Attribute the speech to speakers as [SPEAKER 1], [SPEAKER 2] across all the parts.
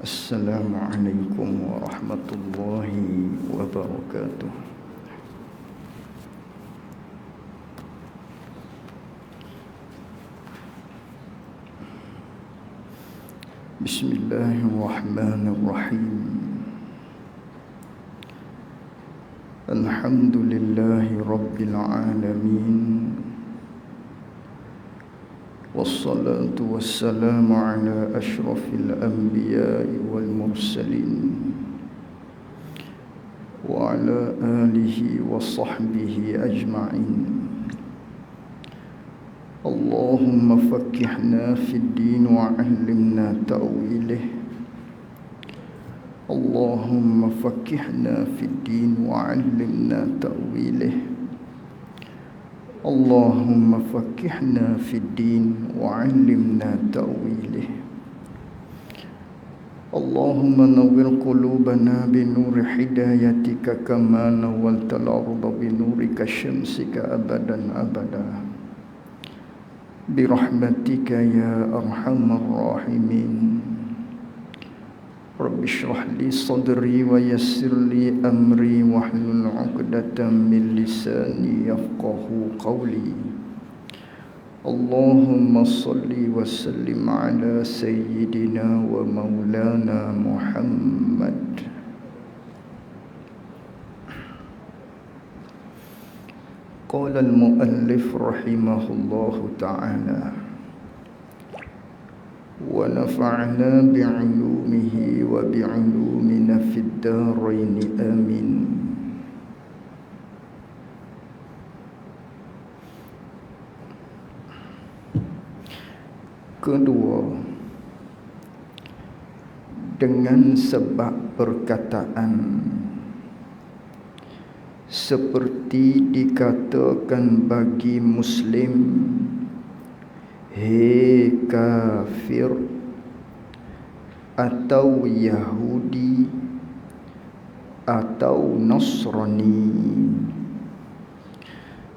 [SPEAKER 1] Assalamualaikum warahmatullahi wabarakatuh. Bismillahirrahmanirrahim. Alhamdulillahi rabbil alamin. Wassalatu wassalamu ala ashrafil anbiya'i wal mursalin wa ala alihi wa sahbihi ajma'in. Allahumma fakkihna fid din wa 'allimna ta'wilih. Allahumma fakkihna fid din wa 'allimna ta'wilih. Allahumma fakkihna fid din wa 'allimna ta'wilih. Allahumma nawwir qulubana bi nuri hidayatika kama nawwaltal arda bi nurika syamsika abadan abada. Bi rahmatika ya arhamar rahimin. Rabbi shrah li sadri wa yassir li amri wahlul 'uqdatam min lisani yafqahu qawli. Allahumma salli wa sallim ala sayyidina wa maulana Muhammad. Qala al-muallif rahimahullahu ta'ala wa nafa'na bi'ulumihi wa bi'ulumina fid darain amin. Kedua, dengan sebab perkataan seperti dikatakan bagi Muslim, hei kafir, atau Yahudi atau Nasrani.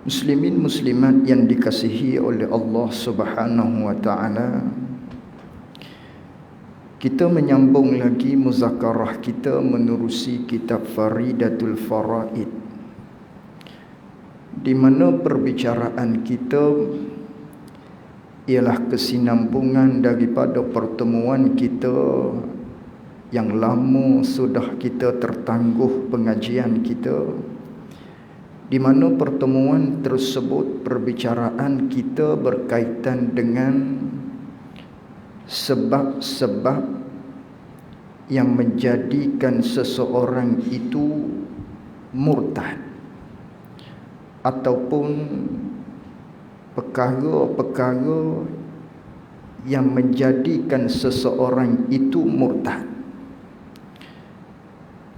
[SPEAKER 1] Muslimin muslimat yang dikasihi oleh Allah Subhanahu wa taala, kita menyambung lagi muzakarah kita menerusi kitab Faridatul Faraid, di mana perbicaraan kita ialah kesinambungan daripada pertemuan kita yang lama sudah kita tertangguh pengajian kita, di mana pertemuan tersebut perbicaraan kita berkaitan dengan sebab-sebab yang menjadikan seseorang itu murtad, ataupun perkara-perkara yang menjadikan seseorang itu murtad,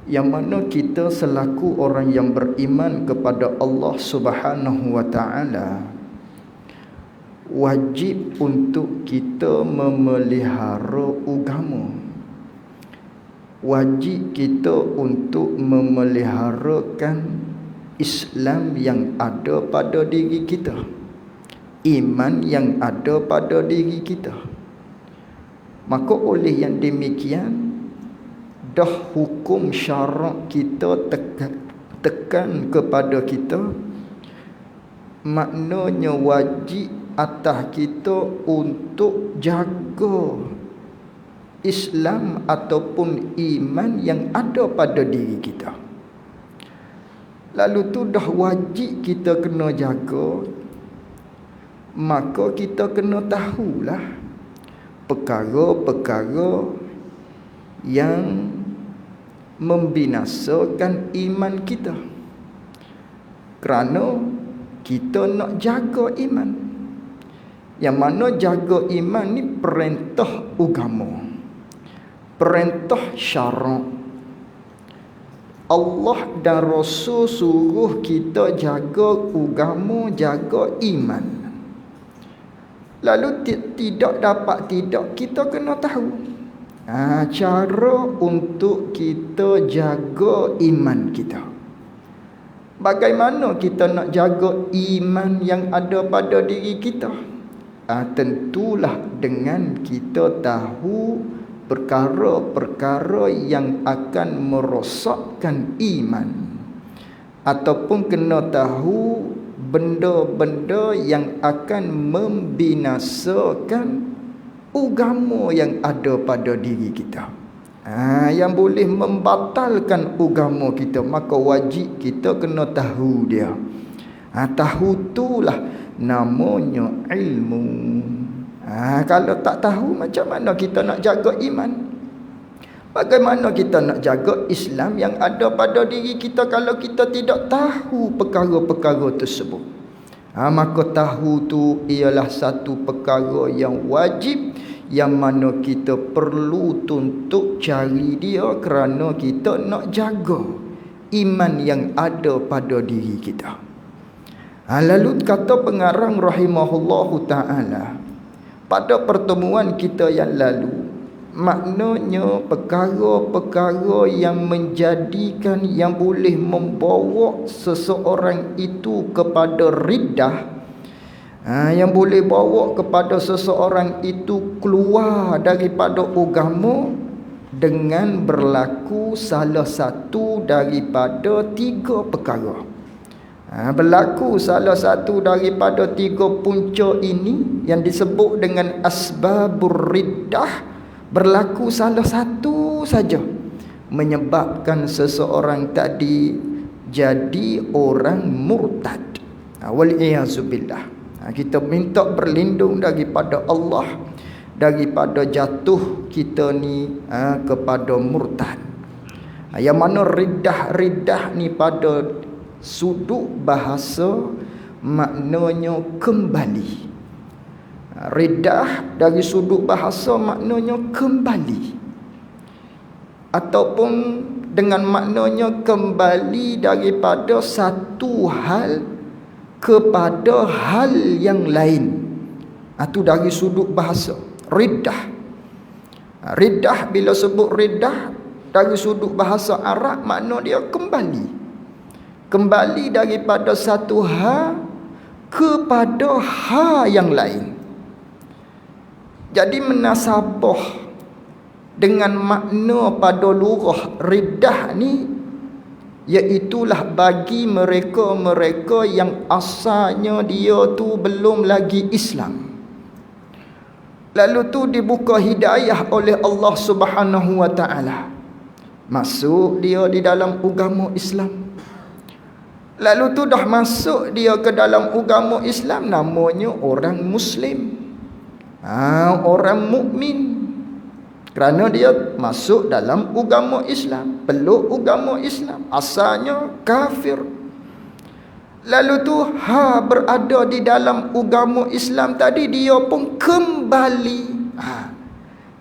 [SPEAKER 1] yang mana kita selaku orang yang beriman kepada Allah Subhanahu wa taala wajib untuk kita memelihara agama, wajib kita untuk memeliharakan Islam yang ada pada diri kita, iman yang ada pada diri kita. Maka oleh yang demikian, dah hukum syarak kita tekan kepada kita, maknanya wajib atas kita untuk jaga Islam ataupun iman yang ada pada diri kita. Lalu tu dah wajib kita kena jaga, maka kita kena tahulah perkara-perkara yang membinasakan iman kita, kerana kita nak jaga iman. Yang mana jaga iman ni perintah agama, perintah syarak. Allah dan Rasul suruh kita jaga agama, jaga iman. Lalu tidak dapat tidak, kita kena tahu cara untuk kita jaga iman kita. Bagaimana kita nak jaga iman yang ada pada diri kita? Tentulah dengan kita tahu perkara-perkara yang akan merosakkan iman, ataupun kena tahu benda-benda yang akan membinasakan agama yang ada pada diri kita, yang boleh membatalkan agama kita. Maka wajib kita kena tahu dia. Tahu itulah namanya ilmu. Kalau tak tahu, macam mana kita nak jaga iman? Bagaimana kita nak jaga Islam yang ada pada diri kita kalau kita tidak tahu perkara-perkara tersebut? Maka tahu tu ialah satu perkara yang wajib, yang mana kita perlu tuntut cari dia kerana kita nak jaga iman yang ada pada diri kita. Lalu kata pengarang rahimahullahu ta'ala pada pertemuan kita yang lalu, maknanya perkara-perkara yang menjadikan, yang boleh membawa seseorang itu kepada riddah, yang boleh bawa kepada seseorang itu keluar daripada agama, dengan berlaku salah satu daripada tiga perkara. Berlaku salah satu daripada tiga punca ini yang disebut dengan asbabur riddah, berlaku salah satu saja menyebabkan seseorang tadi jadi orang murtad. Waliyazubillah. Kita minta berlindung daripada Allah daripada jatuh kita ni kepada murtad. Yang mana riddah ni pada sudut bahasa maknanya kembali. Riddah dari sudut bahasa maknanya kembali, ataupun dengan maknanya kembali daripada satu hal kepada hal yang lain. Itu dari sudut bahasa riddah. Riddah, bila sebut riddah dari sudut bahasa Arab, makna dia kembali daripada satu hal kepada hal yang lain. Jadi menasabah dengan makna pada lurah riddah ni, iaitulah bagi mereka-mereka yang asalnya dia tu belum lagi Islam, lalu tu dibuka hidayah oleh Allah Subhanahu wa taala, masuk dia di dalam agama Islam. Lalu tu dah masuk dia ke dalam agama Islam, namanya orang Muslim, orang mukmin, kerana dia masuk dalam agama Islam, peluk agama Islam, asalnya kafir. Lalu tu berada di dalam agama Islam tadi, dia pun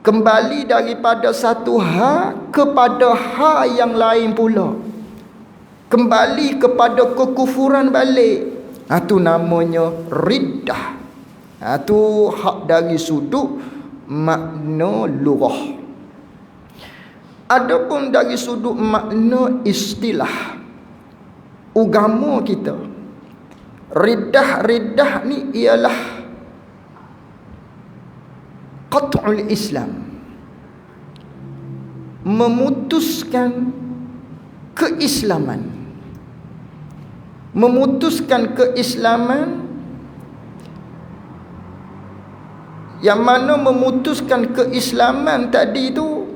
[SPEAKER 1] kembali daripada satu kepada yang lain pula, kembali kepada kekufuran balik. Itu namanya riddah. Itu hak dari sudut makna lughah. Adapun dari sudut makna istilah agama kita, riddah ni ialah qat'ul Islam, memutuskan keislaman. Memutuskan keislaman, yang mana memutuskan keislaman tadi itu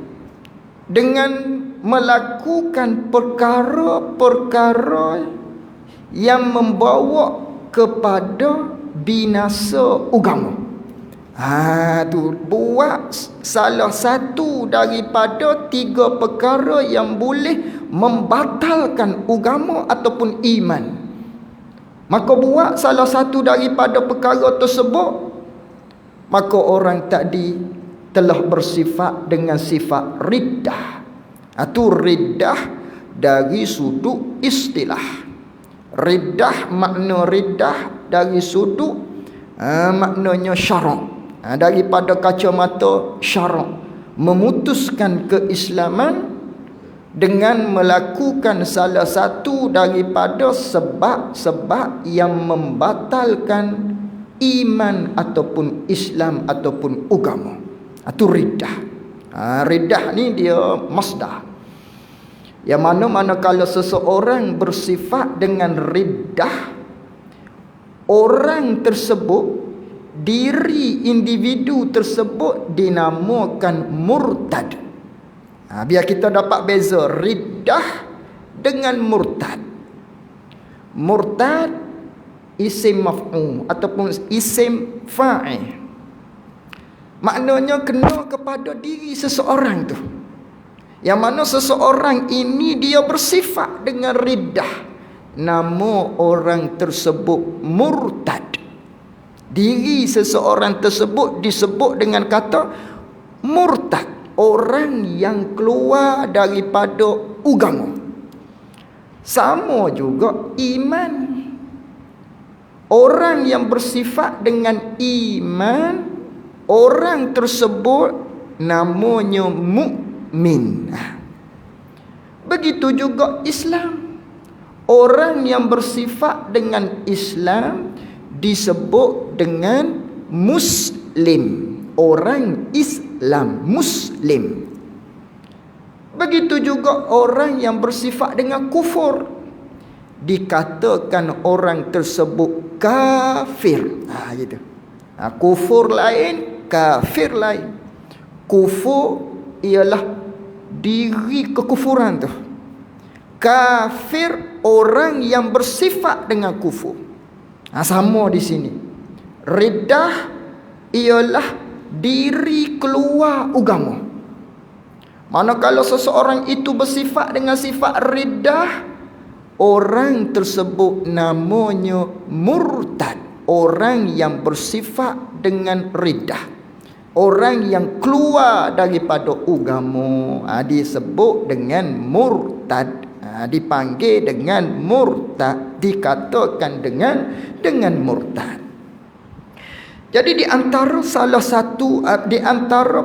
[SPEAKER 1] dengan melakukan perkara-perkara yang membawa kepada binasa agama. Tu buat salah satu daripada tiga perkara yang boleh membatalkan agama ataupun iman. Maka buat salah satu daripada perkara tersebut, maka orang tadi telah bersifat dengan sifat riddah. Itu riddah dari sudut istilah. Riddah, makna riddah dari sudut maknanya syarak, daripada kacamata syarak, memutuskan keislaman dengan melakukan salah satu satu daripada sebab-sebab yang membatalkan iman ataupun Islam ataupun agama. Itu riddah. Riddah ni dia masdar. Yang mana kalau seseorang bersifat dengan riddah, orang tersebut, diri individu tersebut dinamakan murtad. Biar kita dapat beza riddah dengan murtad. Murtad isim maf'ul ataupun isim fa'il. Maknanya kena kepada diri seseorang tu. Yang mana seseorang ini dia bersifat dengan riddah. Nama orang tersebut murtad. Diri seseorang tersebut disebut dengan kata murtad. Orang yang keluar daripada agama. Sama juga iman. Orang yang bersifat dengan iman, orang tersebut namanya mukmin. Begitu juga Islam. Orang yang bersifat dengan Islam disebut dengan muslim. Orang Islam, muslim. Begitu juga orang yang bersifat dengan kufur, dikatakan orang tersebut kafir. Gitu. Kufur lain, kafir lain. Kufur ialah diri kekufuran tu. Kafir orang yang bersifat dengan kufur. Sama di sini. Riddah ialah diri keluar agama. Manakala seseorang itu bersifat dengan sifat riddah, orang tersebut namanya murtad. Orang yang bersifat dengan riddah, orang yang keluar daripada agama, disebut dengan murtad. Dipanggil dengan murtad, dikatakan dengan murtad. Jadi di antara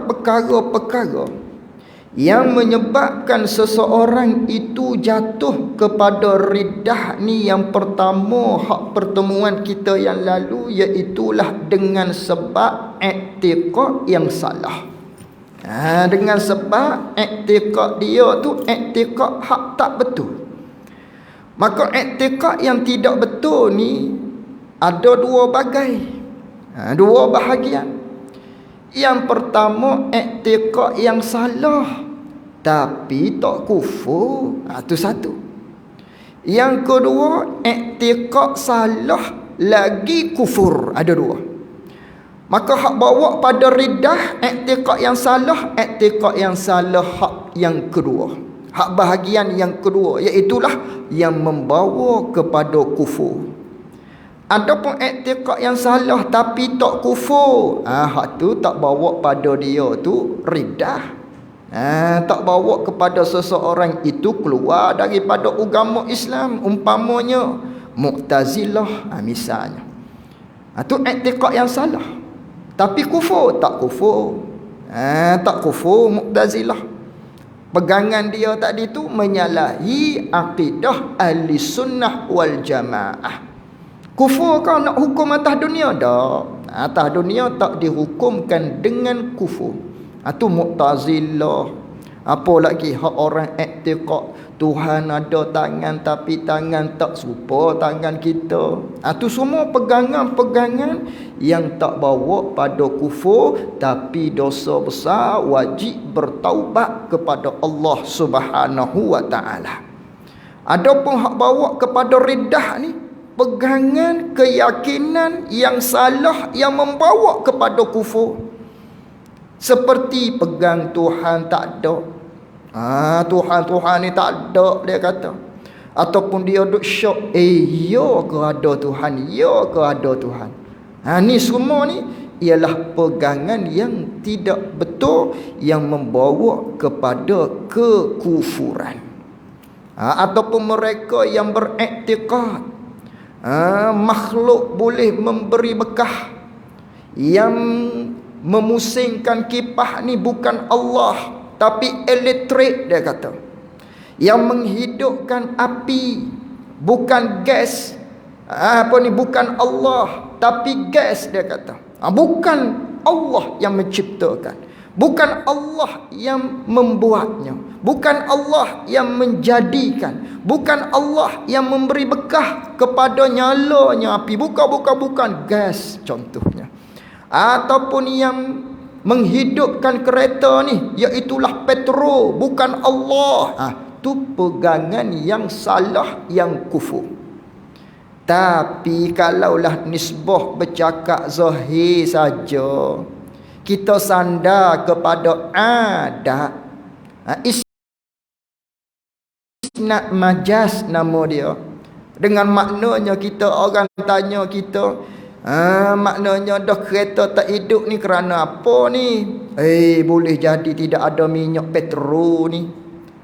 [SPEAKER 1] perkara-perkara yang menyebabkan seseorang itu jatuh kepada riddah ni, yang pertama pertemuan kita yang lalu, iaitulah dengan sebab i'tiqad yang salah. Dengan sebab i'tiqad dia tu i'tiqad hak tak betul. Maka i'tiqad yang tidak betul ni ada dua bahagian. Yang pertama i'tiqad yang salah tapi tak kufur. Itu satu. Yang kedua i'tiqad salah lagi kufur. Ada dua. Maka hak bawa pada riddah i'tiqad yang salah hak yang kedua. Hak bahagian yang kedua, iaitulah yang membawa kepada kufur. Adapun i'tiqad yang salah tapi tak kufur, hak tu tak bawa pada dia tu riddah. Tak bawa kepada seseorang itu keluar daripada agama Islam. Umpamanya Mu'tazilah misalnya. Tu i'tiqad yang salah tapi kufur, tak kufur. Tak kufur Mu'tazilah. Pegangan dia tadi tu menyalahi akidah ahli sunnah wal jamaah. Kufur kau nak hukum atas dunia? Tak. Atas dunia tak dihukumkan dengan kufur. Itu Mu'tazilah. Apa lagi hak orang i'tiqad Tuhan ada tangan tapi tangan tak serupa tangan kita. Itu semua pegangan-pegangan yang tak bawa pada kufur, tapi dosa besar, wajib bertaubat kepada Allah Subhanahu wa taala. Adapun hak bawa kepada riddah ni, pegangan keyakinan yang salah yang membawa kepada kufur. Seperti pegang Tuhan tak ada. Tuhan ni tak ada, dia kata. Ataupun dia duk syok, ya ke ada Tuhan, ya ke ada Tuhan. Ni semua ni ialah pegangan yang tidak betul, yang membawa kepada kekufuran. Ataupun mereka yang beriktikad makhluk boleh memberi bekah, yang memusingkan kipas ni bukan Allah tapi elektrik, dia kata. Yang menghidupkan api bukan gas. Bukan Allah, tapi gas, dia kata. Bukan Allah yang menciptakan, bukan Allah yang membuatnya, bukan Allah yang menjadikan, bukan Allah yang memberi bekah kepada nyalanya api. Bukan gas contohnya. Ataupun yang menghidupkan kereta ni, iaitulah petrol, bukan Allah. Tu pegangan yang salah, yang kufur. Tapi kalaulah nisbah bercakap zahir saja, kita sandar kepada adat, isnad majaz nama dia. Dengan maknanya kita, orang tanya kita, maknanya dah kereta tak hidup ni kerana apa ni? Boleh jadi tidak ada minyak petrol ni.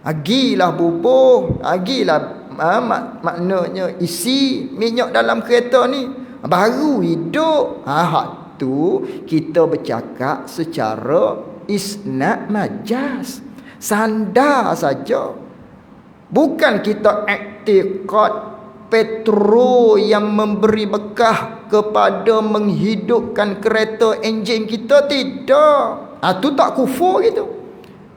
[SPEAKER 1] Agilah bubuh, agilah maknanya isi minyak dalam kereta ni baru hidup. Hak tu kita bercakap secara isnad majaz, sandar saja. Bukan kita iktikad petrol yang memberi bekah kepada menghidupkan kereta enjin kita, tidak. Tu tak kufur gitu.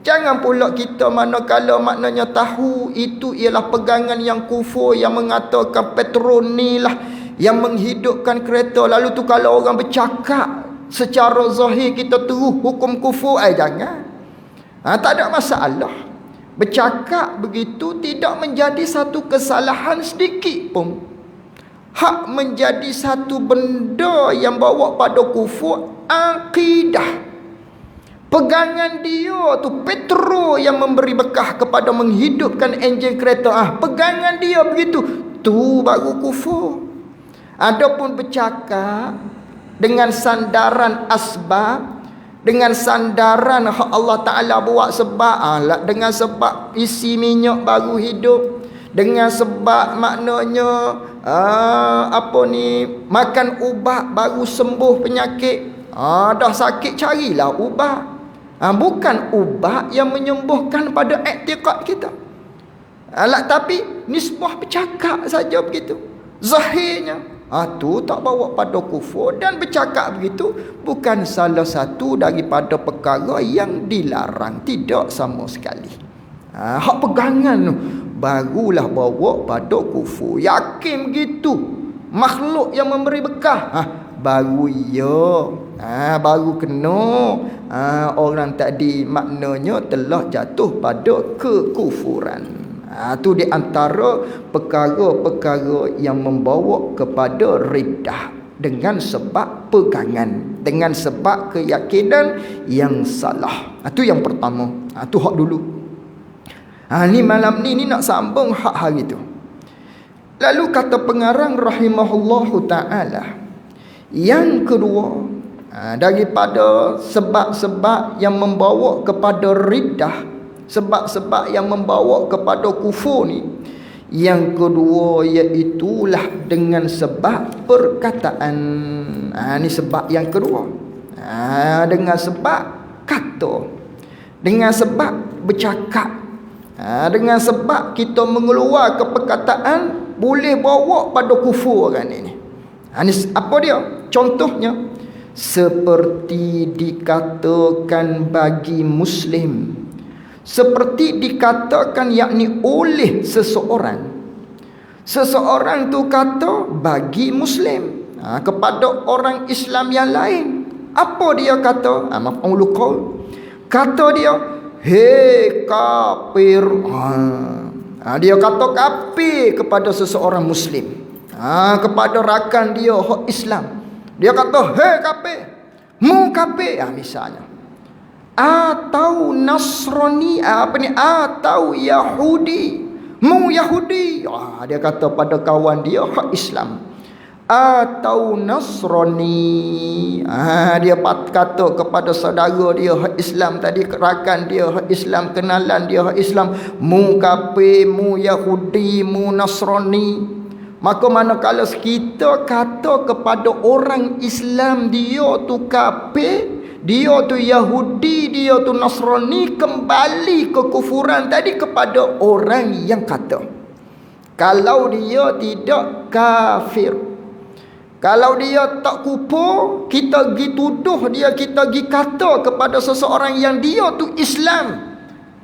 [SPEAKER 1] Jangan pula kita manakala maknanya tahu itu ialah pegangan yang kufur, yang mengatakan petrol ni lah yang menghidupkan kereta, lalu tu kalau orang bercakap secara zahir kita terus hukum kufur. Jangan. Tak ada masalah. Bercakap begitu tidak menjadi satu kesalahan sedikit pun. Hak menjadi satu benda yang bawa pada kufur akidah. Pegangan dia tu petrol yang memberi bekah kepada menghidupkan enjin kereta. Pegangan dia begitu, tu baru kufur. Adapun bercakap dengan sandaran asbab, dengan sandaran Allah Ta'ala buat sebab, dengan sebab isi minyak baru hidup, dengan sebab maknanya makan ubat baru sembuh penyakit. Dah sakit carilah ubat. Bukan ubat yang menyembuhkan pada iktikad kita. Tapi nisbah bercakap saja begitu, zahirnya. Tu tak bawa pada kufur. Dan bercakap begitu bukan salah satu daripada perkara yang dilarang, tidak sama sekali. Hak pegangan tu barulah bawa pada kufur. Yakin begitu, makhluk yang memberi bekah, baru baru kena orang tadi maknanya telah jatuh pada kekufuran. Tu di antara perkara-perkara yang membawa kepada riddah dengan sebab pegangan, dengan sebab keyakinan yang salah. Tu yang pertama. Tu hak dulu. Ni malam ni nak sambung hak hari tu. Lalu kata pengarang rahimahullahu ta'ala, yang kedua, daripada sebab-sebab yang membawa kepada riddah, sebab-sebab yang membawa kepada kufur ni, yang kedua iaitulah dengan sebab perkataan. Ni sebab yang kedua. Dengan sebab kata, dengan sebab bercakap, dengan sebab kita mengeluarkan perkataan boleh bawa pada kufur kan ini. Apa dia? Contohnya, seperti dikatakan bagi Muslim, seperti dikatakan yakni oleh seseorang. Seseorang tu kata bagi Muslim kepada orang Islam yang lain. Apa dia kata? Maf'ul qaul. Kata dia, hei kafir. Dia kata kafir kepada seseorang Muslim, kepada rakan dia hak Islam. Dia kata, hei kafir, mu kafir, misalnya. Atau Nasrani, atau Yahudi, mu Yahudi. Dia kata pada kawan dia hak Islam. Atau Nasrani, dia kata kepada saudara dia hak Islam tadi, rakan dia hak Islam, kenalan dia hak Islam, mu kafir, mu Yahudi, mu Nasrani. Maka manakala kita kata kepada orang Islam dia tu kafir, dia tu Yahudi, dia tu Nasrani, kembali kekufuran tadi kepada orang yang kata. Kalau dia tidak kafir, kalau dia tak kufur, kita pergi tuduh dia, kita pergi kata kepada seseorang yang dia tu Islam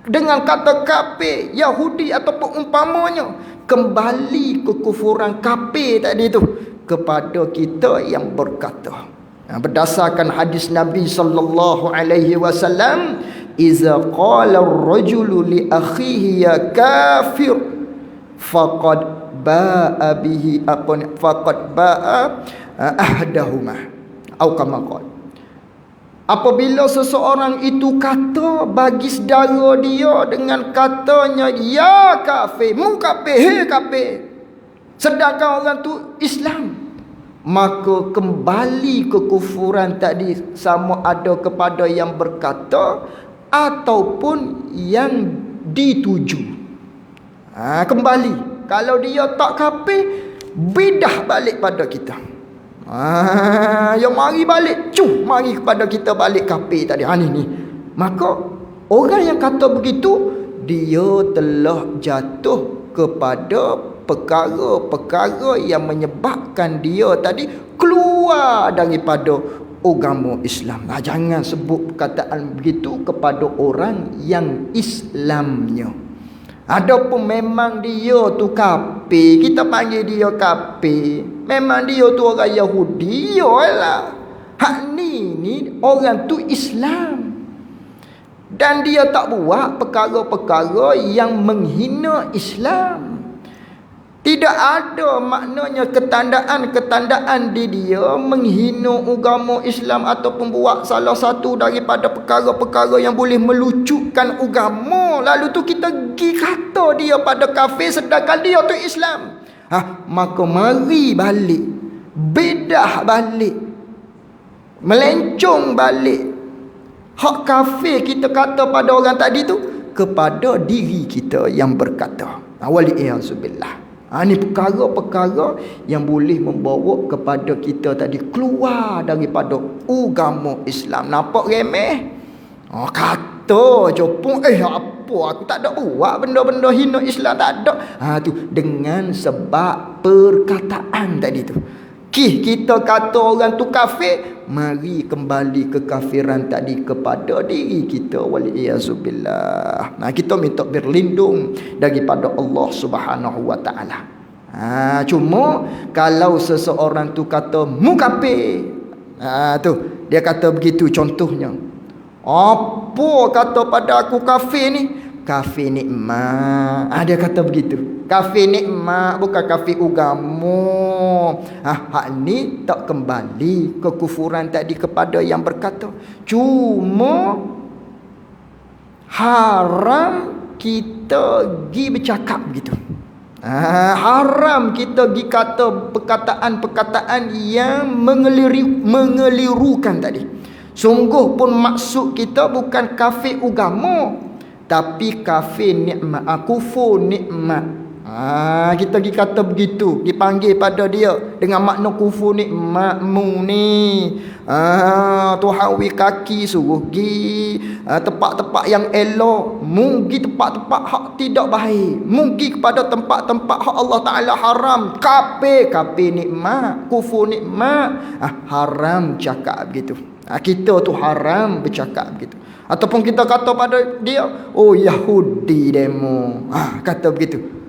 [SPEAKER 1] dengan kata kafir, Yahudi ataupun umpamanya, kembali kekufuran kafir tadi tu kepada kita yang berkata. Berdasarkan hadis Nabi sallallahu alaihi wasallam, iza qala ar-rajulu li akhihi ya kafir faqad ba'a bihi faqad ba'a ahdahuma atau kama qala. Apabila seseorang itu kata bagi saudara dia dengan katanya ya kafir, mu kafir, he kafir, sedangkan orang tu Islam, maka kembali kekufuran tadi sama ada kepada yang berkata ataupun yang dituju. Kembali. Kalau dia tak kafir, bidah balik pada kita. Yang mari balik, mari kepada kita balik kafir tadi. Ni. Maka orang yang kata begitu, dia telah jatuh kepada perkara-perkara yang menyebabkan dia tadi keluar daripada agama Islam. Jangan sebut perkataan begitu kepada orang yang Islamnya. Adapun memang dia tu kafir, kita panggil dia kafir, memang dia tu orang Yahudi, iyalah. Hak ni orang tu Islam, dan dia tak buat perkara-perkara yang menghina Islam. Tidak ada maknanya ketandaan-ketandaan di dia menghina agama Islam ataupun buat salah satu daripada perkara-perkara yang boleh melucutkan agama. Lalu tu kita pergi kata dia pada kafir sedangkan dia tu Islam. Maka mari balik, bedah balik, melencong balik. Hak kafir kita kata pada orang tadi tu kepada diri kita yang berkata. Wali'iyahzubillah. Ini perkara-perkara yang boleh membawa kepada kita tadi keluar daripada agama Islam. Nampak remeh? Kata je pun, apa aku tak ada buat benda-benda hina Islam, tak ada. Tu dengan sebab perkataan tadi tu. Kita kata orang tu kafir, mari kembali kekafiran tadi kepada diri kita. Wali'iyahzubillah. Kita minta berlindung daripada Allah Subhanahu wa ta'ala. Cuma kalau seseorang tu kata mu kafir, tu dia kata begitu contohnya. Apa kata pada aku kafir ni? Kafir nikmat. Dia kata begitu. Kafir nikmat, bukan kafir agama. Hak ni tak kembali kekufuran tadi kepada yang berkata. Cuma haram kita pergi bercakap begitu. Haram kita pergi kata perkataan-perkataan yang mengelirukan tadi. Sungguh pun maksud kita bukan kafir agama, tapi kafir nikmat, kufur nikmat. Kita pergi kata begitu, dipanggil pada dia dengan makna kufur nikmatmu ni. Tuhan wi kaki suruh gi tempat-tempat yang elok, mugi tempat-tempat hak tidak baik, mugi kepada tempat-tempat hak Allah Taala haram. Kafir nikmat, kufur nikmat. Haram cakap begitu. Kita tu haram bercakap begitu. Ataupun kita kata pada dia, oh Yahudi demo. Kata begitu.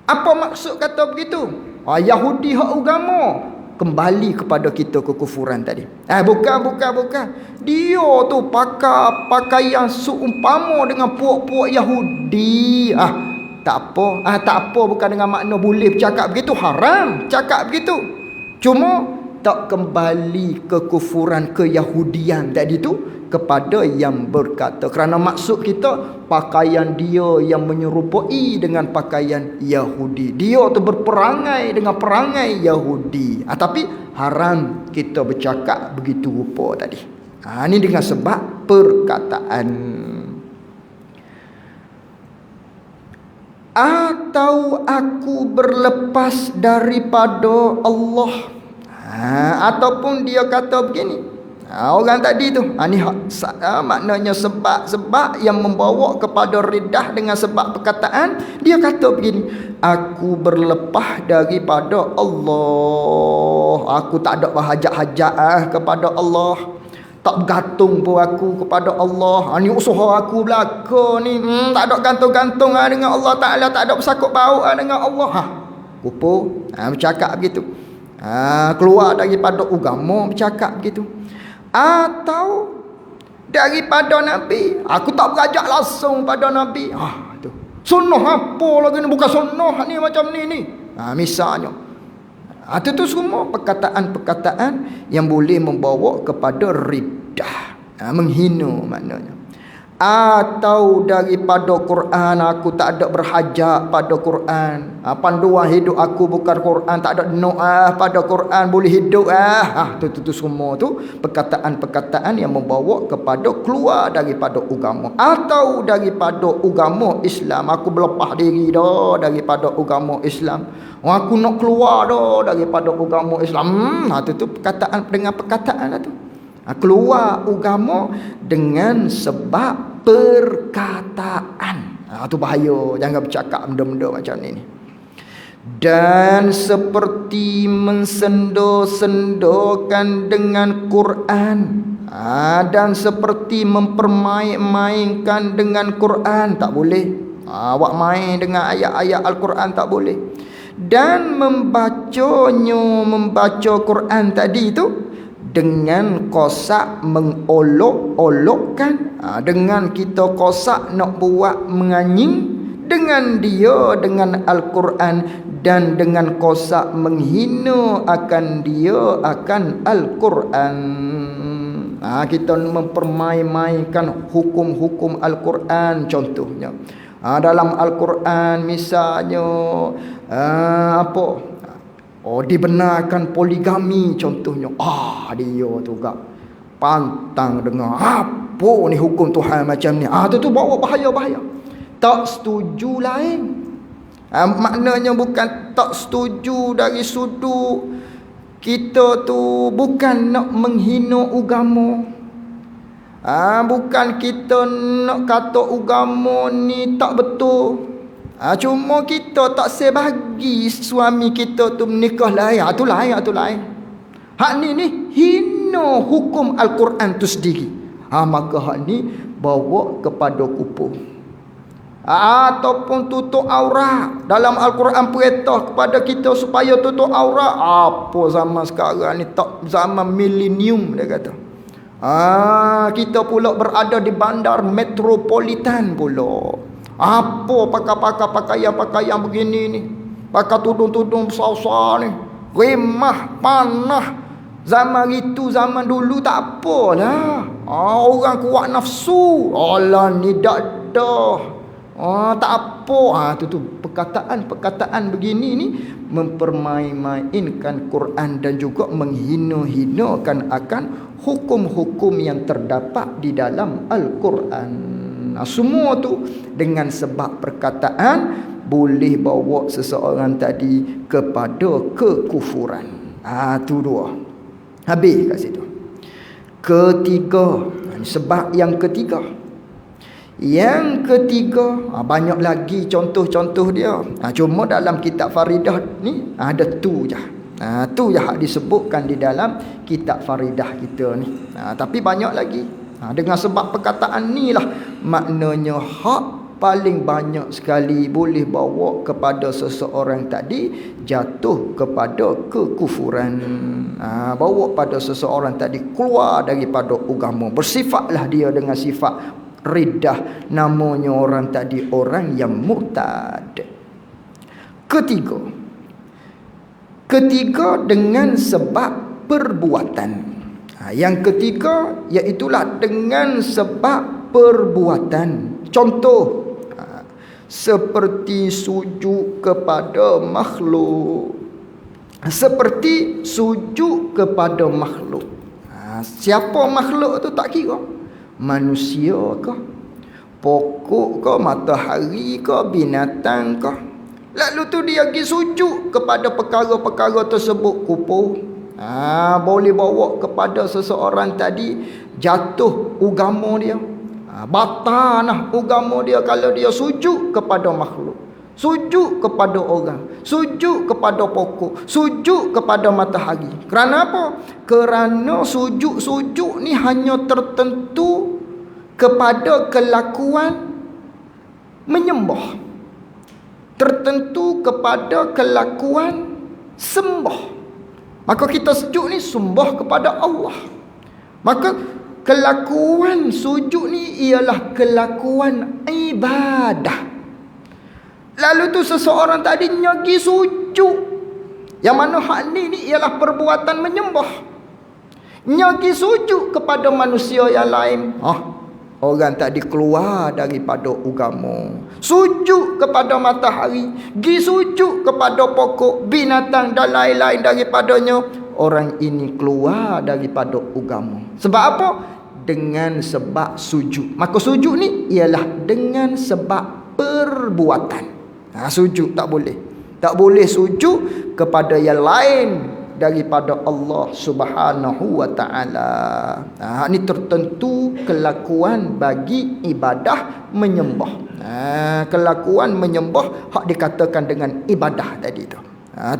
[SPEAKER 1] Apa maksud kata begitu? Yahudi hak agama. Kembali kepada kita kekufuran tadi. Bukan. Dia tu pakaian seumpama dengan puak-puak Yahudi. Tak apa, bukan dengan makna boleh bercakap begitu, haram cakap begitu. Cuma tak kembali kekufuran keyahudian tadi tu kepada yang berkata, kerana maksud kita pakaian dia yang menyerupai dengan pakaian Yahudi, dia tu berperangai dengan perangai Yahudi, tapi haram kita bercakap begitu rupa tadi. Ini dengan sebab perkataan. Atau aku berlepas daripada Allah. Ataupun dia kata begini, Orang tadi tu ni maknanya sebab yang membawa kepada riddah dengan sebab perkataan. Dia kata begini, aku berlepas daripada Allah, aku tak ada berhajat-hajat kepada Allah, tak bergantung pun aku kepada Allah. Ni usaha aku belaka ni, tak ada gantung-gantung dengan Allah Ta'ala, tak ada bersakut bau dengan Allah. Kupu bercakap begitu. Keluar daripada agama bercakap begitu. Atau daripada Nabi, aku tak berajak langsung pada Nabi. Tu sunnah apa lagi ni, bukan sunnah ni macam ni. Misalnya tu semua perkataan-perkataan yang boleh membawa kepada riddah, menghina maknanya. Atau daripada Quran, aku tak ada berhajat pada Quran, panduan hidup aku bukan Quran, tak ada doa pada Quran boleh hidup. Tu semua tu perkataan-perkataan yang membawa kepada keluar daripada agama. Atau daripada agama Islam, aku berlepas diri dah daripada agama Islam, aku nak keluar dah daripada agama Islam. Tu perkataan dengan perkataan tu. Keluar agama dengan sebab perkataan. Tu bahaya, jangan bercakap benda-benda macam ni. Dan seperti mensendo-sendokan dengan Quran, dan seperti mempermain-mainkan dengan Quran, tak boleh. Awak main dengan ayat-ayat Al-Quran tak boleh. Dan membaca Quran tadi tu dengan kosak mengolok-olokkan, dengan kita kosak nak buat menganying dengan dia, dengan Al-Quran, dan dengan kosak menghina akan dia, akan Al-Quran. Kita mempermain-mainkan hukum-hukum Al-Quran contohnya. Dalam Al-Quran misalnya dibenarkan poligami contohnya. Dia tu gak pantang dengar apa ni hukum Tuhan macam ni. Tu bawa bahaya-bahaya. Tak setuju lain. Maknanya bukan tak setuju dari sudut kita tu bukan nak menghina agama. Bukan kita nak kata agama ni tak betul. Cuma kita tak sebagi suami kita tu menikah lain. Tu lain. Hak ni hina hukum Al-Quran tu sendiri. Maka hak ni bawa kepada kufur. Ataupun tutup aurat. Dalam Al-Quran perintah kepada kita supaya tutup aurat. Apa zaman sekarang ni, tak zaman milenium dia kata. Kita pula berada di bandar metropolitan pula. Apa pakaian begini ni, pakai tudung-tudung besar-besar ni, remah, panah. Zaman itu, zaman dulu tak apalah. Orang kuat nafsu. Alah ni dak dah. Tak apa. Tu perkataan-perkataan begini ni mempermain-mainkan Quran dan juga menghina-hinakan akan hukum-hukum yang terdapat di dalam Al-Quran. Semua tu dengan sebab perkataan boleh bawa seseorang tadi kepada kekufuran. Tu dua. Habis kat situ. Ketiga, sebab yang ketiga. Yang ketiga, banyak lagi contoh-contoh dia. Cuma dalam kitab Faridah ni ada tu je. Tu je hak disebutkan di dalam kitab Faridah kita ni. Tapi banyak lagi. Dengan sebab perkataan ni lah maknanya hak paling banyak sekali boleh bawa kepada seseorang tadi jatuh kepada kekufuran. Bawa pada seseorang tadi keluar daripada agama. Bersifatlah dia dengan sifat riddah. Namanya orang tadi orang yang murtad. Ketiga dengan sebab perbuatan. Yang ketiga iaitulah dengan sebab perbuatan. Contoh seperti sujud kepada makhluk. Seperti sujud kepada makhluk. Siapa makhluk tu tak kira. Manusia ke, pokok ke, matahari ke, binatang ke. Lalu tu dia pergi sujud kepada perkara-perkara tersebut, kufur. Boleh bawa kepada seseorang tadi jatuh agama dia. Batal agama dia kalau dia sujud kepada makhluk, sujud kepada orang, sujud kepada pokok, sujud kepada matahari. Kerana apa? Kerana sujud ni hanya tertentu kepada kelakuan menyembah, tertentu kepada kelakuan sembah. Maka kita sujud ni sembah kepada Allah. Maka kelakuan sujud ni ialah kelakuan ibadah. Lalu tu seseorang tadi nyagi sujud, yang mana hak ni ialah perbuatan menyembah. Nyagi sujud kepada manusia yang lain, orang tadi keluar daripada agama. Sujud kepada matahari, gi sujud kepada pokok, binatang dan lain-lain daripadanya, orang ini keluar daripada agama. Sebab apa? Dengan sebab sujud. Maka sujud ni ialah dengan sebab perbuatan. Sujud tak boleh. Tak boleh sujud kepada yang lain daripada Allah Subhanahu wa taala. Ini tertentu kelakuan bagi ibadah menyembah. Kelakuan menyembah hak dikatakan dengan ibadah tadi tu.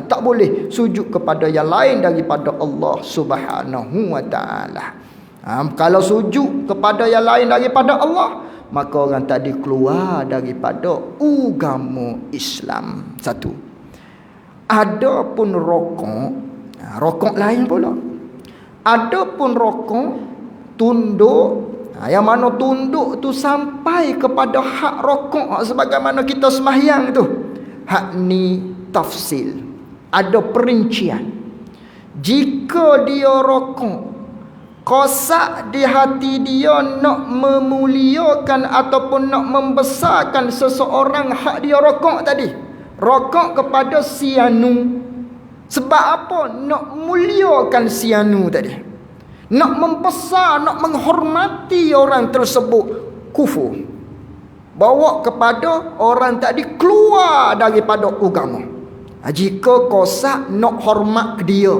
[SPEAKER 1] Tak boleh sujud kepada yang lain daripada Allah Subhanahu wa taala. Kalau sujud kepada yang lain daripada Allah, maka orang tadi keluar daripada agama Islam. Satu. Ada pun rokok lain pula. Ada pun rokok tunduk, yang mana tunduk tu sampai kepada hak rokok sebagaimana kita sembahyang tu. Hak ni tafsil, ada perincian. Jika dia rokok, kosak di hati dia nak memuliakan ataupun nak membesarkan seseorang, hak dia rokok tadi, rokok kepada si anu. Sebab apa? Nak muliakan si anu tadi, nak membesar, nak menghormati orang tersebut, kufur. Bawa kepada orang tadi keluar daripada agama. Jika kosak nak hormat ke dia,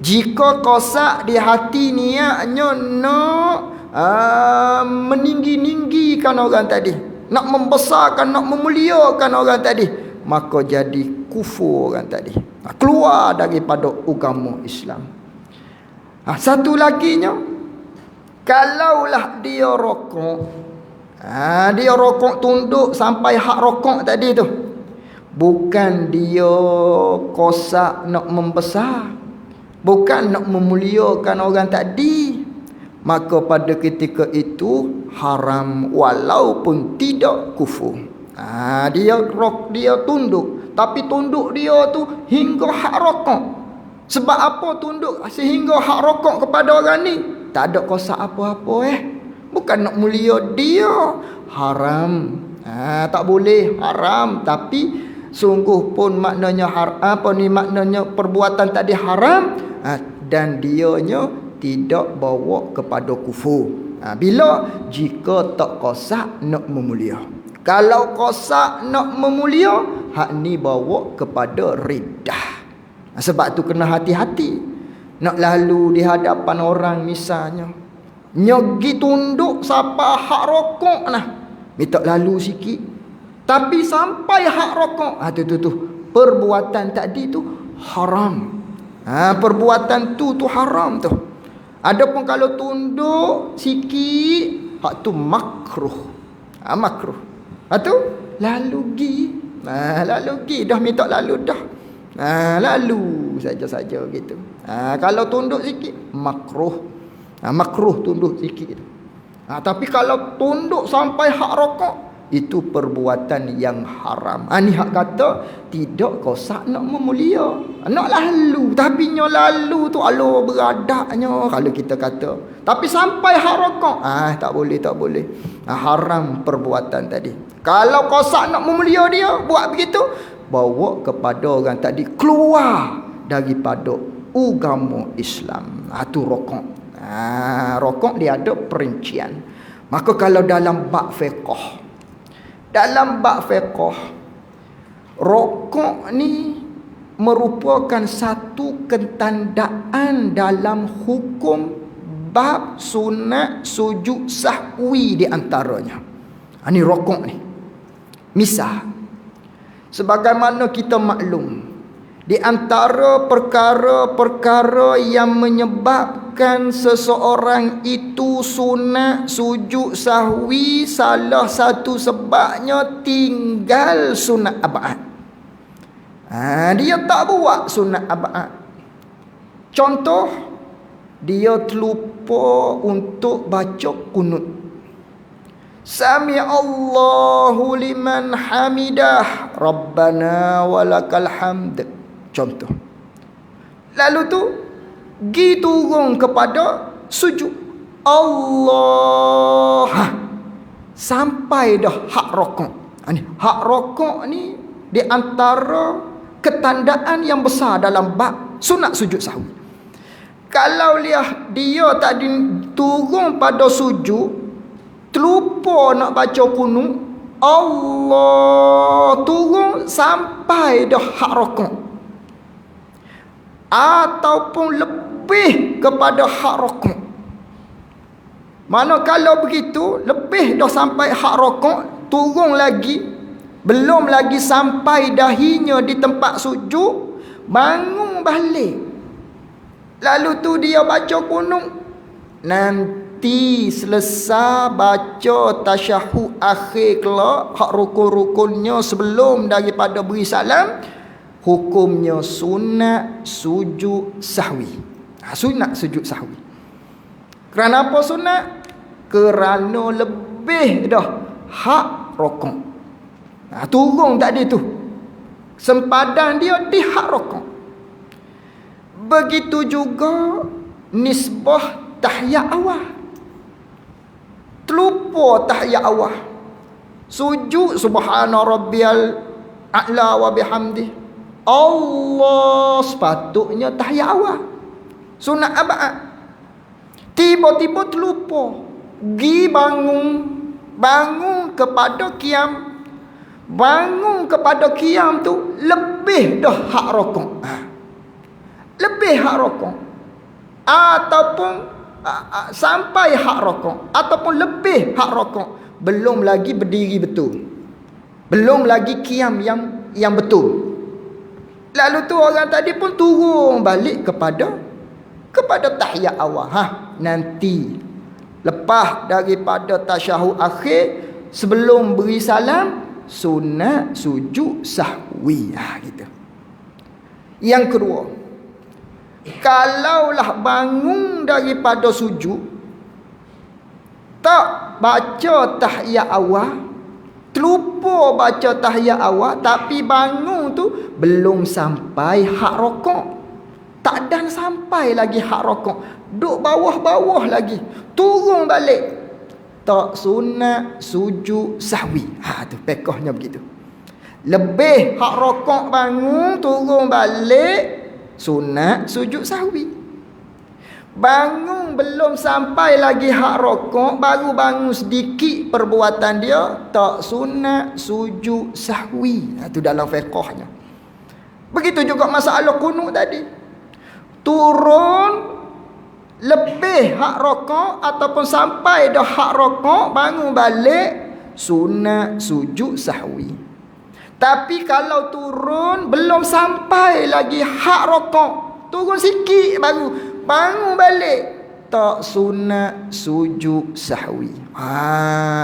[SPEAKER 1] jika kosak di hati niatnya nak meninggi-ninggikan orang tadi, nak membesarkan, nak memuliakan orang tadi, maka jadi kufur orang tadi, keluar daripada agama Islam. Satu laginya, kalaulah dia rokok, dia rokok tunduk sampai hak rokok tadi tu, bukan dia kosak nak membesar, bukan nak memuliakan orang tadi, maka pada ketika itu haram walaupun tidak kufur. Dia tunduk, tapi tunduk dia tu hingga hak rokok. Sebab apa tunduk sehingga hak rokok kepada orang ni? Tak ada kosak apa-apa bukan nak mulia dia, haram. Tak boleh, haram. Tapi sungguh pun maknanya maknanya perbuatan tadi haram, dan dianya tidak bawa kepada kufur. Bila jika tak kosak nak memulia. Kalau kosak nak memulia, hak ni bawa kepada riddah. Sebab tu kena hati-hati. Nak lalu di hadapan orang misalnya, nyogi tunduk sampai hak rokok minta lalu sikit. Tapi sampai hak rokok, tu perbuatan tadi tu haram. Perbuatan tu haram tu. Adapun kalau tunduk sikit, hak tu makruh. Makruh. Tu lalu gi. Lalu gi dah minta lalu dah. Lalu saja-saja gitu. Kalau tunduk sikit makruh. Makruh tunduk sikit. Tapi kalau tunduk sampai hak rokok, itu perbuatan yang haram. Ni hak kata tidak kosak nak memulia, nak lalu, tapi nyo lalu tu alo beradaknya kalau kita kata. Tapi sampai hak rokok, tak boleh. Haram perbuatan tadi. Kalau kosak nak memulia dia, buat begitu, bawa kepada orang tadi keluar daripada agama Islam. Tu rokok. Rokok dia ada perincian. Maka kalau dalam bab fiqh, rokok ni merupakan satu ketandaan dalam hukum bab sunat sujud sahwi di antaranya. Ini rokok ni. Misal, sebagaimana kita maklum, di antara perkara-perkara yang menyebabkan seseorang itu sunat sujud sahwi, salah satu sebabnya tinggal sunat abad. Dia tak buat sunat abad. Contoh, dia terlupa untuk baca kunut. Sami Allahu liman hamidah, Rabbana walakal hamd. Contoh. Lalu tu gi turun kepada sujud. Allah. Sampai dah hak rokok. Hak rokok ni di antara ketandaan yang besar dalam bab sunat sujud sahwi. Kalau dia tak turun pada sujud, terlupa nak baca kunut, Allah turun sampai dah hak rokok, ataupun lebih kepada hak rokok. Mana kalau begitu, lebih dah sampai hak rokok, turun lagi, belum lagi sampai dahinya di tempat sujud, bangun balik. Lalu tu dia baca kunut. Nanti selesai baca tasyahud akhir kelak, hak rukun-rukunnya sebelum daripada beri salam, hukumnya sunat sujud sahwi. Sunat sujud sahwi. Kerana apa sunat? Kerana lebih dah hak rokok. Turun tadi tu, sempadan dia di hak rokok. Begitu juga nisbah tahiyat awal. Terlupa tahiyat awal. Sujud subhana rabbiyal a'la wa bihamdih. Allah, sepatutnya tahiyat awal. Sunat abad. Tiba-tiba terlupa. Gi bangun kepada qiyam. Bangun kepada qiyam tu lebih dah hak rokok. Lebih hak rokok. Ataupun sampai hak rokok, ataupun lebih hak rokok, belum lagi berdiri betul, belum lagi qiyam yang betul. Lalu tu orang tadi pun turun balik kepada tahiyat awal. Nanti lepas daripada tasyahud akhir, sebelum beri salam, sunat sujud sahwi. Gitu. Yang kedua, kalaulah bangun daripada sujud, tak baca tahiyat awal, terlupa baca tahiyat awal, tapi bangun tu belum sampai hak rokok, tak dan sampai lagi hak rokok, duduk bawah-bawah lagi, turun balik, tak sunat sujud sahwi. Tu pekohnya begitu. Lebih hak rokok bangun, turun balik, sunat sujud sahwi. Bangun belum sampai lagi hak rokok, baru bangun sedikit perbuatan dia, tak sunat sujud sahwi. Itu dalam fiqhnya. Begitu juga masalah kunut tadi. Turun lebih hak rokok, ataupun sampai dah hak rokok, bangun balik, sunat sujud sahwi. Tapi kalau turun belum sampai lagi hak rokok, turun sikit baru bangun balik, tak sunat sujud sahwi.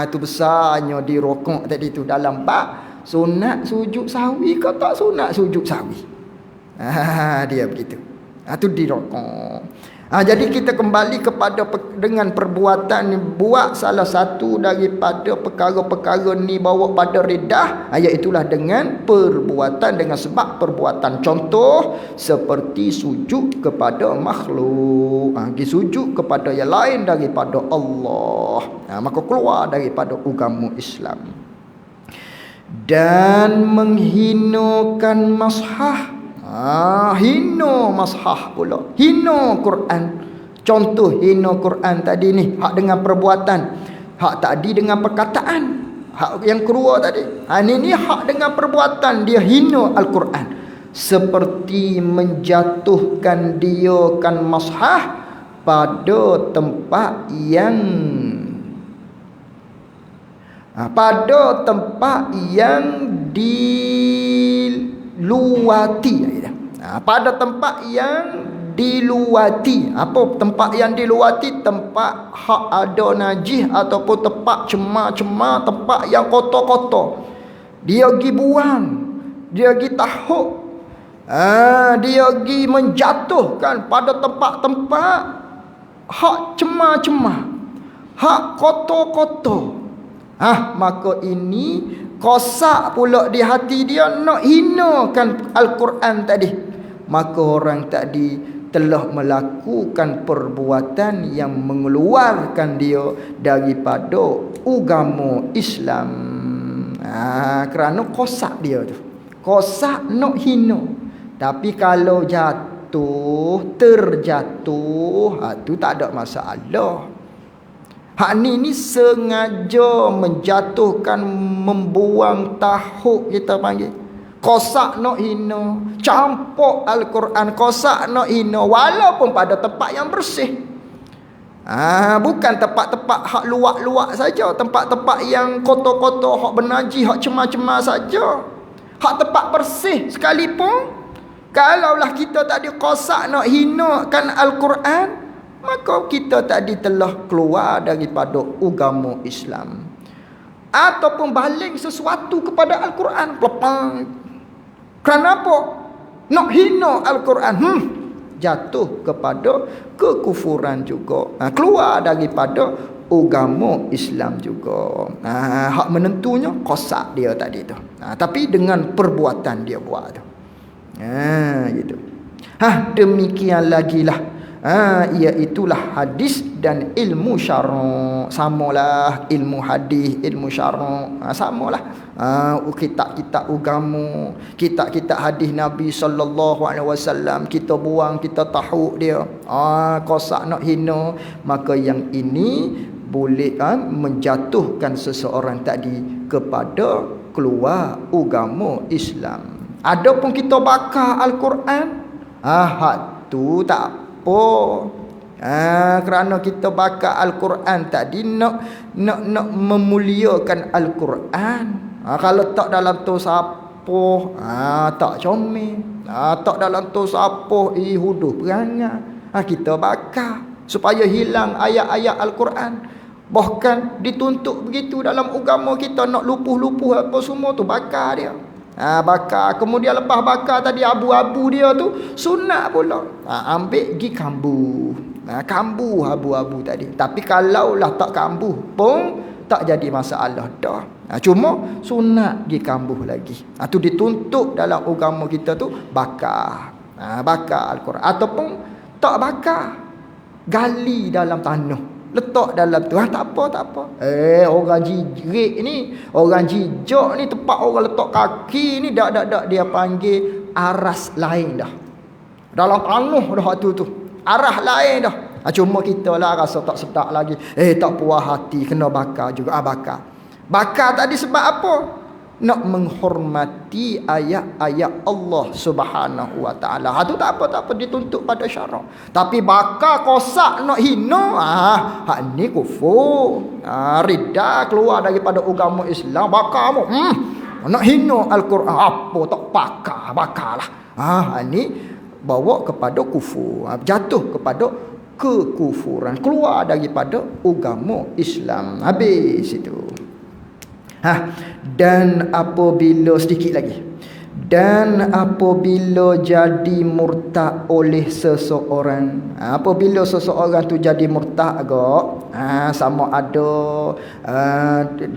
[SPEAKER 1] Tu besarnya di rokok tadi tu dalam bab sunat sujud sahwi ke tak sunat sujud sahwi. Dia begitu. Tu di rokok. Jadi kita kembali kepada dengan perbuatan ni, buat salah satu daripada perkara-perkara ni bawa pada ridah, iaitulah dengan perbuatan, dengan sebab perbuatan. Contoh seperti sujud kepada makhluk, sujud kepada yang lain daripada Allah, maka keluar daripada agama Islam. Dan menghinakan mashaf. Hina mashaf pula, hina Quran. Contoh hina Quran tadi ni, hak dengan perbuatan, hak tadi dengan perkataan, hak yang kedua tadi. Ni hak dengan perbuatan, dia hina Al-Quran. seperti menjatuhkan dia kan mashah pada tempat yang diluati. Pada tempat yang diluati. Apa tempat yang diluati? Tempat hak ada najis ataupun tempat cemar-cemar, tempat yang kotor-kotor. Dia pergi buang, dia pergi tahuk, dia pergi menjatuhkan pada tempat-tempat hak cemar-cemar, hak kotor-kotor. Maka ini kosak pula di hati dia nak hinakan Al-Quran tadi. Maka orang tadi telah melakukan perbuatan yang mengeluarkan dia daripada agama Islam. Kerana kosak dia tu, kosak nak hina. Tapi kalau terjatuh, tu tak ada masalah. Hak ni sengaja menjatuhkan, membuang tahuk, kita panggil kosak nak hina, campur Al-Quran, kosak nak hina, walaupun pada tempat yang bersih. Bukan tempat-tempat hak luak-luak saja, tempat-tempat yang kotor-kotor, hak bernaji, hak cemar-cemar saja. Hak tempat bersih sekalipun, kalaulah kita tadi kosak nak hinakan Al-Quran, maka kita tadi telah keluar daripada agama Islam. Ataupun baling sesuatu kepada Al-Quran, pelepang. Kerana apa? Nak hina Al-Quran, jatuh kepada kekufuran juga. Keluar daripada agama Islam juga. Hak menentunya kosak dia tadi tu. Tapi dengan perbuatan dia buat tu. Gitu. Demikian lagi lah. Iaitulah hadis dan ilmu syara'. Samalah ilmu hadis, ilmu syara', samalah. Kitab-kitab agama, kitab-kitab hadis Nabi sallallahu alaihi wasallam, kita buang, kita tahu dia. Kosak nak hina, maka yang ini boleh menjatuhkan seseorang tadi kepada keluar agama Islam. Adapun kita bakar Al-Quran, tu tak apa. Kerana kita bakar Al-Quran tadi nak memuliakan Al-Quran. Kalau tak dalam tu sapuh, tak comel, tak dalam tu sapuh, huduh perangai, kita bakar supaya hilang ayat-ayat Al-Quran. Bahkan dituntut begitu dalam agama kita, nak lupuh-lupuh apa semua tu bakar dia. Bakar. Kemudian lepas bakar tadi, abu-abu dia tu sunat pula. Ambil pergi kambuh. Kambuh abu-abu tadi. Tapi kalaulah tak kambuh pun tak jadi masalah dah. Cuma sunat pergi kambuh lagi. Tu dituntut dalam agama kita tu bakar. Bakar Al-Quran. Ataupun tak bakar, gali dalam tanah, letak dalam tu. Tak apa. Orang jirik ni, orang jijak ni, tempat orang letak kaki ni, dak dia panggil aras lain dah. Dalam tanah dah tu. Arah lain dah. Cuma kita lah rasa tak sedap lagi. Tak puas hati, kena bakar juga. Bakar tadi sebab apa? Nak menghormati ayat-ayat Allah Subhanahu wa taala. Tu tak apa dituntut pada syarak. Tapi bakar kosak nak hina, hak ni kufur. Riddah, keluar daripada agama Islam. Bakar mu. Nak hina Al-Quran, apa tak bakarlah. Ni bawa kepada kufur. Jatuh kepada kekufuran, keluar daripada agama Islam. Habis itu. Dan apabila sedikit lagi, dan apabila jadi murtad oleh seseorang, apabila seseorang tu jadi murtad agak, sama ada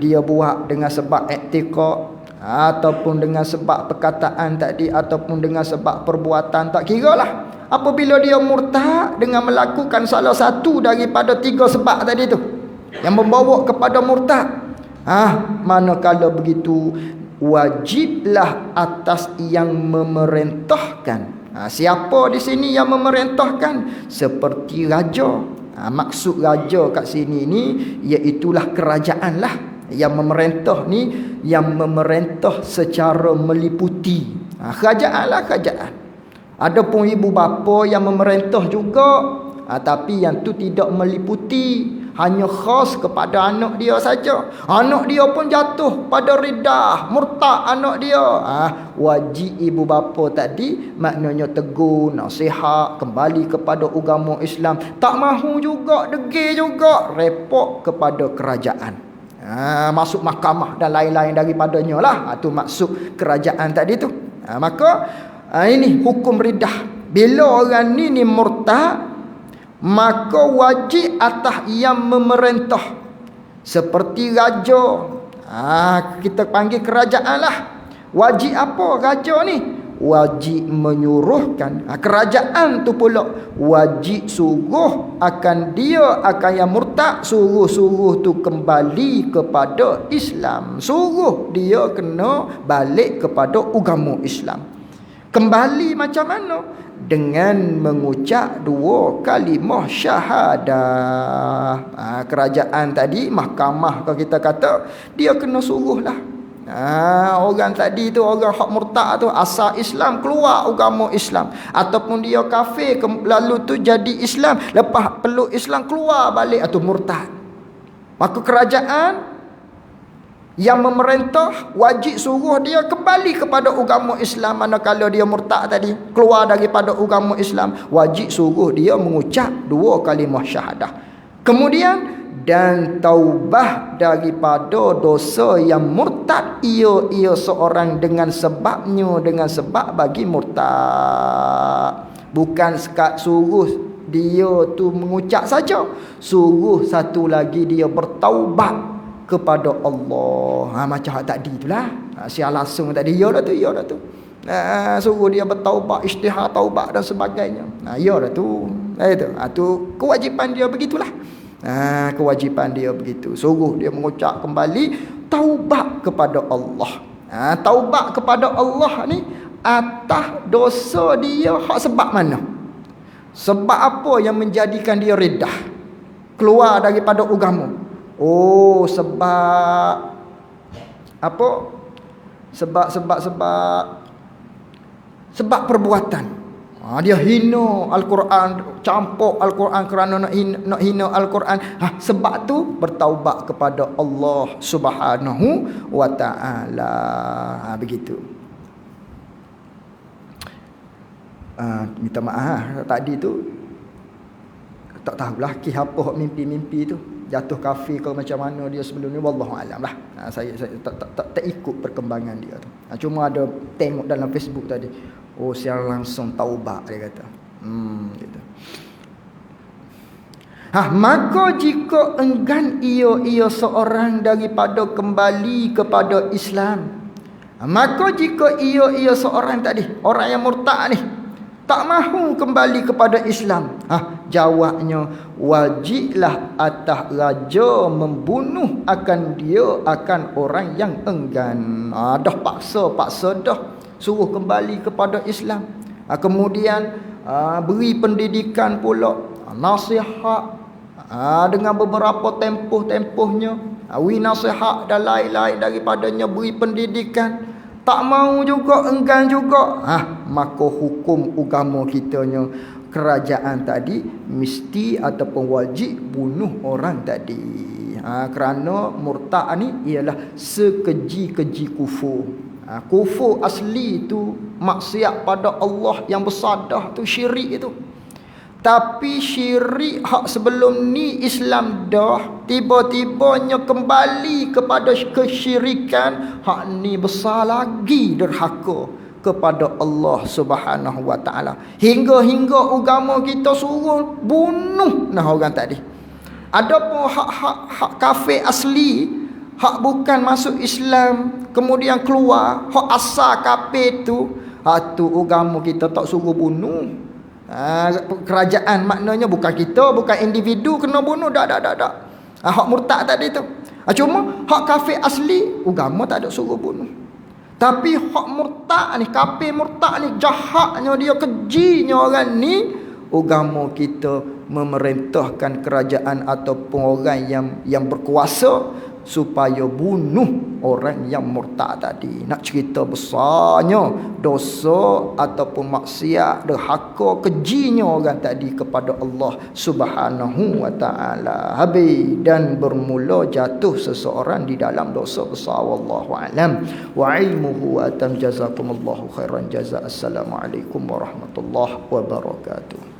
[SPEAKER 1] dia buat dengan sebab i'tiqad, ataupun dengan sebab perkataan tadi, ataupun dengan sebab perbuatan, tak kira lah. Apabila dia murtad dengan melakukan salah satu daripada 3 sebab tadi tu yang membawa kepada murtad, manakala begitu, wajiblah atas yang memerintahkan. Siapa di sini yang memerintahkan? Seperti raja. Maksud raja kat sini ni iaitulah kerajaan lah. Yang memerintah ni, yang memerintah secara meliputi. Kerajaan lah kerajaan. Ada pun ibu bapa yang memerintah juga, tapi yang tu tidak meliputi, hanya khas kepada anak dia saja. Anak dia pun jatuh pada riddah, murtad anak dia. Wajib ibu bapa tadi maknanya tegur, nasihat, kembali kepada agama Islam. Tak mahu juga, degil juga, repot kepada kerajaan. Masuk mahkamah dan lain-lain daripadanya lah. Tu maksud kerajaan tadi tu. Maka ini hukum riddah. Bila orang ni murtad, maka wajib atas yang memerintah seperti raja. Kita panggil kerajaan lah. Wajib apa raja ni? Wajib menyuruhkan. Kerajaan tu pula wajib suruh akan dia, akan yang murtad, suruh tu kembali kepada Islam. Suruh dia kena balik kepada agama Islam. Kembali macam mana? Dengan mengucap 2 kalimah syahadah. Kerajaan tadi, mahkamah kalau kita kata, dia kena suruhlah. Orang tadi tu, orang hak murtad tu, asal Islam, keluar agama Islam. Ataupun dia kafir, lalu tu jadi Islam, lepas peluk Islam, keluar balik atau murtad. Maka kerajaan yang memerintah wajib suruh dia kembali kepada agama Islam. Manakala dia murtad tadi, keluar daripada agama Islam, wajib suruh dia mengucap 2 kalimah syahadah. Kemudian dan taubah daripada dosa yang murtad ia seorang dengan sebabnya, dengan sebab bagi murtad. Bukan sekat suruh dia tu mengucap saja, suruh satu lagi dia bertaubat kepada Allah. Macam tadi itulah. Sial langsung tadi, ya dah tu. Suruh dia bertaubat, isytihar taubat dan sebagainya. Ya dah tu. Tu kewajipan dia begitulah. Kewajipan dia begitu. Suruh dia mengucap kembali taubat kepada Allah. Taubat kepada Allah ni atas dosa dia hak sebab mana? Sebab apa yang menjadikan dia riddah, keluar daripada agama? Sebab apa? Sebab perbuatan. Dia hina Al-Quran, campur Al-Quran kerana nak hina Al-Quran. Sebab tu bertaubat kepada Allah Subhanahu wa ta'ala. Begitu. Minta maaf tadi tu tak tahulah apa mimpi-mimpi tu. Jatuh kafir ke macam mana dia sebelum ni, wallahu alam lah. Saya tak ikut perkembangan dia tu. Cuma ada tengok dalam Facebook tadi, secara langsung taubat dia kata. Gitu. Maka jika enggan ia seorang daripada kembali kepada Islam, maka jika ia seorang tadi, orang yang murtad ni, tak mahu kembali kepada Islam, jawabnya wajiblah atas raja membunuh akan dia, akan orang yang enggan. Dah paksa dah suruh kembali kepada Islam. Kemudian beri pendidikan pula, nasihat dengan beberapa tempoh-tempohnya, nasihat dan lain-lain daripadanya, beri pendidikan. Tak mau juga, enggan juga, maka hukum agama kitanya, kerajaan tadi mesti ataupun wajib bunuh orang tadi. Kerana murtad ni ialah sekeji-keji kufur. Kufur asli tu maksiat pada Allah yang besar dah tu, syirik itu. Tapi syirik hak sebelum ni Islam dah, tiba-tibanya kembali kepada kesyirikan, hak ni besar lagi derhaka kepada Allah Subhanahu wa ta'ala. Hingga agama kita suruh bunuh orang tadi. Adapun hak kafir asli, hak bukan masuk Islam kemudian keluar, hak asal kafir tu, tu agama kita tak suruh bunuh. Kerajaan maknanya bukan kita, bukan individu kena bunuh, tak. Hak murtad tadi tu. Cuma hak kafir asli agama tak ada suruh bunuh. Tapi hak murtad ni, kafir murtad ni, jahatnya dia, kejinya orang ni, agama kita memerintahkan kerajaan ataupun orang yang berkuasa supaya bunuh orang yang murtad tadi. Nak cerita besarnya dosa ataupun maksiat, derhaka, kejinya orang tadi kepada Allah Subhanahu wa taala. Habis dan bermula jatuh seseorang di dalam dosa besar. Wallahu alam wa ilmuhu atam. Jazakumullahu khairan jazaa. Assalamualaikum warahmatullahi wabarakatuh.